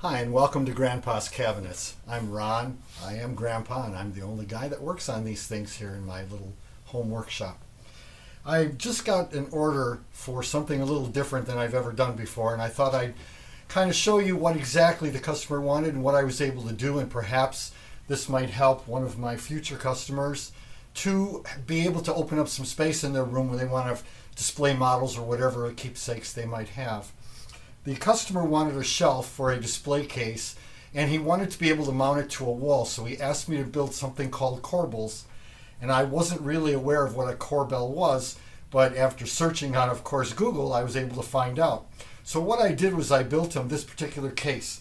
Hi, and welcome to Grandpa's Cabinets. I'm Ron. I am Grandpa, and I'm the only guy that works on these things here in my little home workshop. I just got an order for something a little different than I've ever done before, and I thought I'd kind of show you what exactly the customer wanted and what I was able to do, and perhaps this might help one of my future customers to be able to open up some space in their room when they want to display models or whatever keepsakes they might have. The customer wanted a shelf for a display case, and he wanted to be able to mount it to a wall, so he asked me to build something called corbels. And I wasn't really aware of what a corbel was, but after searching on, of course, Google, I was able to find out. So what I did was I built him this particular case.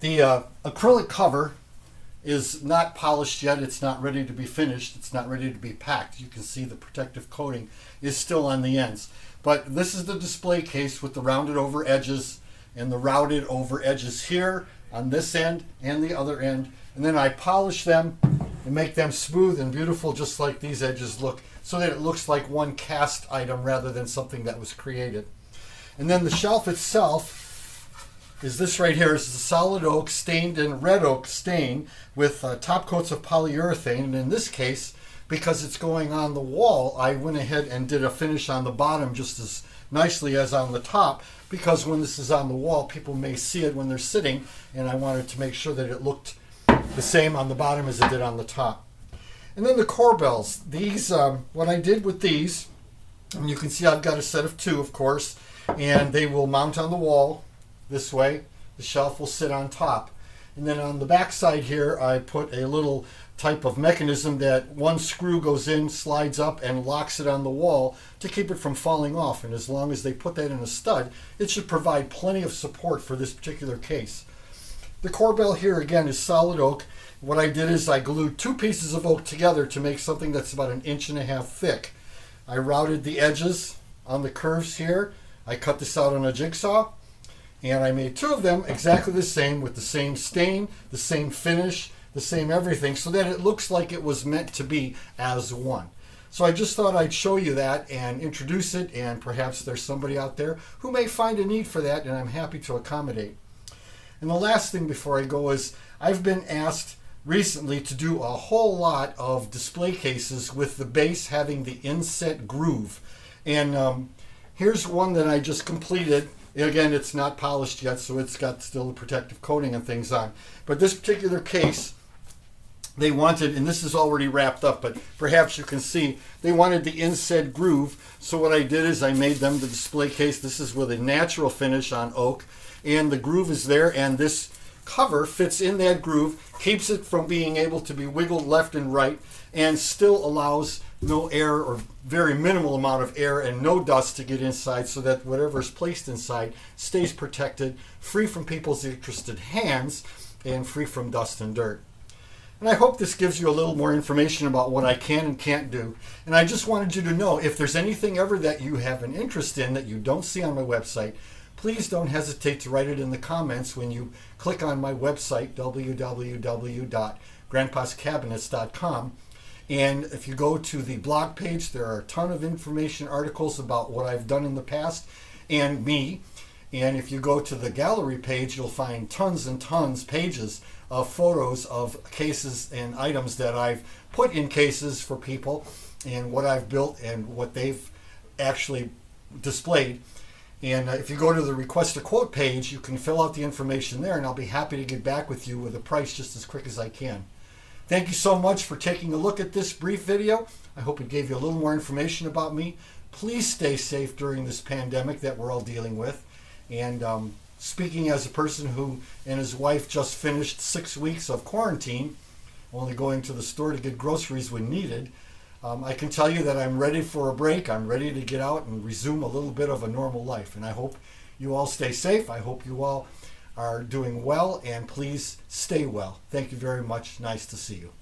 The acrylic cover is not polished yet. It's not ready to be finished. It's not ready to be packed. You can see the protective coating is still on the ends. But this is the display case with the rounded over edges and the rounded over edges here on this end and the other end. And then I polish them and make them smooth and beautiful, just like these edges look, so that it looks like one cast item rather than something that was created. And then the shelf itself is this right here. Is a solid oak stained in red oak stain with top coats of polyurethane. And in this case, because it's going on the wall, I went ahead and did a finish on the bottom just as nicely as on the top, because when this is on the wall, people may see it when they're sitting, and I wanted to make sure that it looked the same on the bottom as it did on the top. And then the corbels. These, what I did with these, and you can see I've got a set of two, of course, and they will mount on the wall this way. The shelf will sit on top. And then on the back side here, I put a little type of mechanism that one screw goes in, slides up, and locks it on the wall to keep it from falling off. And as long as they put that in a stud, it should provide plenty of support for this particular case. The corbel here again is solid oak. What I did is I glued two pieces of oak together to make something that's about 1.5 inches thick. I routed the edges on the curves here. I cut this out on a jigsaw, and I made two of them exactly the same, with the same stain, the same finish, the same everything, so that it looks like it was meant to be as one. So I just thought I'd show you that and introduce it, and perhaps there's somebody out there who may find a need for that, and I'm happy to accommodate. And the last thing before I go is I've been asked recently to do a whole lot of display cases with the base having the inset groove. And here's one that I just completed. Again, it's not polished yet, so it's got still the protective coating and things on. But this particular case, they wanted, and this is already wrapped up, but perhaps you can see, they wanted the inset groove. So what I did is I made them the display case. This is with a natural finish on oak, and the groove is there, and this cover fits in that groove, keeps it from being able to be wiggled left and right, and still allows no air, or very minimal amount of air, and no dust to get inside, so that whatever is placed inside stays protected, free from people's interested hands, and free from dust and dirt. And I hope this gives you a little more information about what I can and can't do. And I just wanted you to know, if there's anything ever that you have an interest in that you don't see on my website, please don't hesitate to write it in the comments when you click on my website, www.grandpascabinets.com. And if you go to the blog page, there are a ton of information, articles about what I've done in the past and me. And if you go to the gallery page, you'll find tons and tons, pages of photos of cases and items that I've put in cases for people, and what I've built and what they've actually displayed. And if you go to the request a quote page, you can fill out the information there, and I'll be happy to get back with you with a price just as quick as I can. Thank you so much for taking a look at this brief video. I hope it gave you a little more information about me. Please stay safe during this pandemic that we're all dealing with. And speaking as a person who and his wife just finished 6 weeks of quarantine, only going to the store to get groceries when needed, I can tell you that I'm ready for a break. I'm ready to get out and resume a little bit of a normal life. And I hope you all stay safe. I hope you all are doing well, and please stay well. Thank you very much. Nice to see you.